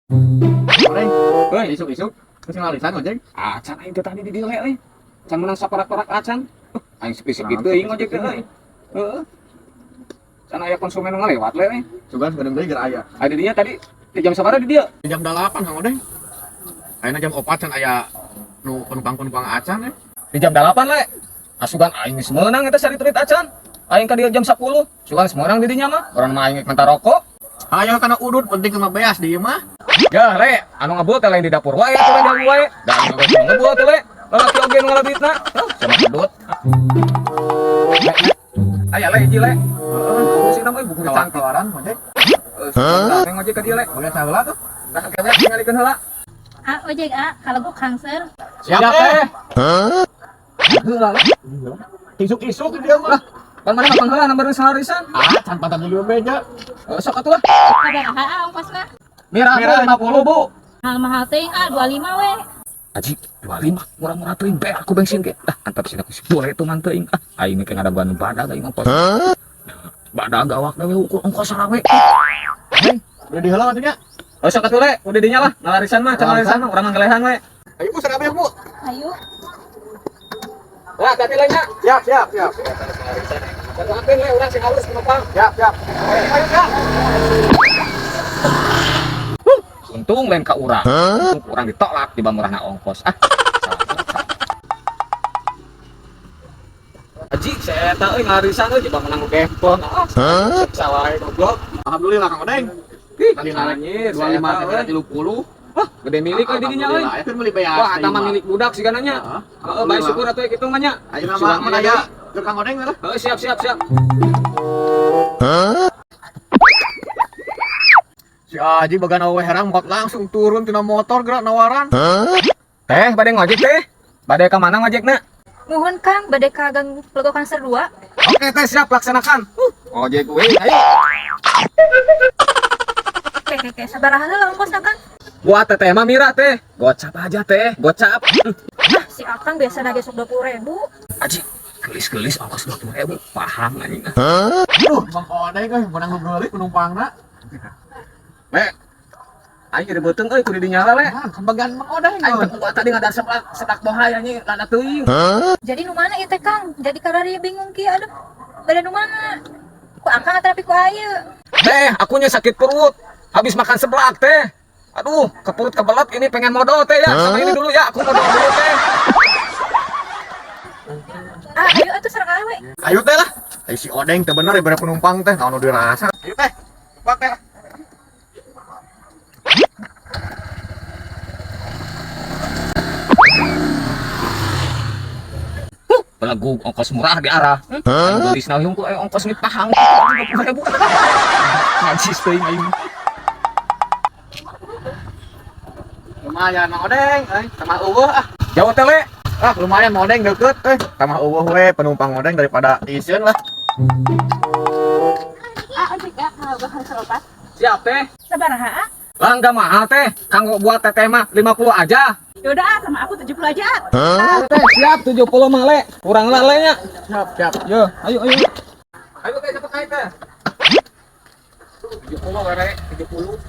Neng, heuh isuk-isuk geus ngalisan ojek. Acan aing teh tadi di dieu we. Can menang saparak-parak acan. Aing sepi-sepi teuing ojek teh euy. Heeh. Can aya konsumen nu ngalewat we. Coba sebenarnya deui geus aya. Aya di dinya tadi di jam sabaraha di dieu? Jam 8 Kang Odeng. Ayeuna jam 4 can aya nu penumpang-penumpang acan Di jam 8 le. Asugan aing geus meunang eta sari terit acan. Aing ka dieu jam 10. Sugan semeunang di dinya mah. Urang mah aing minta rokok. Aya kana udud penting mah beas di ieu mah. Ya le, anu ngabeut teh lain di dapur wae atuh lain di wae. Da anu ngabeut teh le. Lalaki oge nu ngalabitna. Sama gedut. Aya le hiji le. Heeh, sih namanya buku cantik. Tawaran ojek. Heeh. Ngojek ka dieu le. Boga saheula tuh. Dah kewe tingalikeun heula. Ojek kalau gue Kangser. Siap teh. Heula. Isuk-isuk di dieu mah. Pan mana ngapang heula nomor seharisan? Can pantan di meja. Sok atuh. Ada ongkosna. Mira 50, Bu. Mahal teuing 25 we. Aji 25 murah-murah teuing be aku bensin ge. Antap sih aku boleh tuh man teuing. Aing ge ngadaguan badag aing ongkos. Badag awak we ukur ongkos sarawe. Neng, udah di heula atunya. Sok atuh le, udah dinya lah. Ngalarisan mah, can ngalarisan mah urang manggelehan we. Ayo Bu, sarabe Bu. Ayo. Lah, hati le nya. Siap. Jatuhin le urang sing halus penumpang. Siap. Ayo, Kang. Untung lain ka urang. Untung urang ditolak di murahna ongkos. Aji, saya tahu ngarisan euy coba menang gempon. Salah goblok. Alhamdulillah Kang Odeng. Kali nanya 25 teh 30. Wah, gede milik euy di dinya euy. Aya kan meuli beas. Wah, eta mah milik budak sigana nya. Heeh, bae syukur atuh kitu mah nya. Ayo nama menaya ke Kang Odeng lah. Heeh, siap. Si Aji bagan awe herang mot langsung turun tina motor gerak nawaran. Teh, bade ngojek teh. Bade ka mana ngojekna? Mohon Kang, bade ka gang Pelago Kangser 2. Oke teh, siap laksanakan. Ojek gue, ayo. Oke, sabaraha heula ongkosna Kang? Buat teteh mah Mira teh. Gocap aja teh, gocap. Si Akang biasa nage sok 20.000. Aji, gelis ongkos 20.000. Paham anjing. Duh, Bang Odeng euy menang ngeuli penumpangna. Le. Aing jadi beuteung euy kudu dinyala le. Nah, kebagian Bang Odeng. Aing teh kuat tadi ngadar sedak bohaya nya lana teuing. Jadi nu mana ieu teh Kang? Jadi karari bingung kieu aduh. Bade nu mana? Ku Akang tapi ku ayeuna. Teh, akunya sakit perut. Habis makan seblak teh. Aduh, ke perut kebelet ini pengen modal teh ya. Sama ini dulu ya, aku modal dulu teh. Ayo atuh sareng awe. Ayo teh lah. Si Odeng teh bener ibarat penumpang teh naon nu dirasa. Ayo teh. Pak teh. Belagu ongkos murah di arah. Gelis na hungkul ongkos ni pahang 30.000. Najis teuing aing. Lumayan Bang Odeng, sama eueuh ah. Jauh teh le. Lumayan Bang Odeng deket sama eueuh we penumpang Odeng daripada iseun lah. Ojek kalau gue Kangser 4. Siap teh. Sabaraha? Lah enggak mahal teh. Kanggo buat teteh mah 50 aja. Yaudah sama aku 70 aja. Teh siap 70 mah le. Kurang lah le nya. Siap. Yo, ayo. Ayo teh cepet aja teh. 70 were, 70.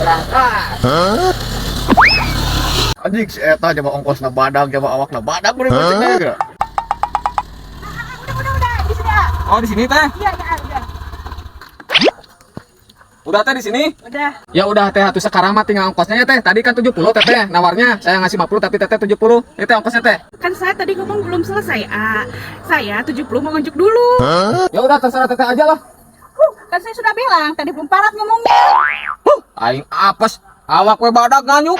Berangkat. Anjing si eta coba ongkosna badag, coba awakna badag bener bener ge. Udah, di sini ya. Oh, di sini teh. Iya, udah. Udah teh di sini. Udah. Ya udah teh atuh sekarang mah tinggal ongkosnya ya teh. Tadi kan 70 teteh nawarnya. Saya ngasih 50 tapi teteh 70. Ini teh ongkosnya teh. Kan saya tadi ngomong belum selesai, saya 70 mau ngunjuk dulu. Ya udah terserah teteh aja lah. Kan saya sudah bilang, tadi belum parat ngomongnya. Aing apes. Awak we badak nganyuk.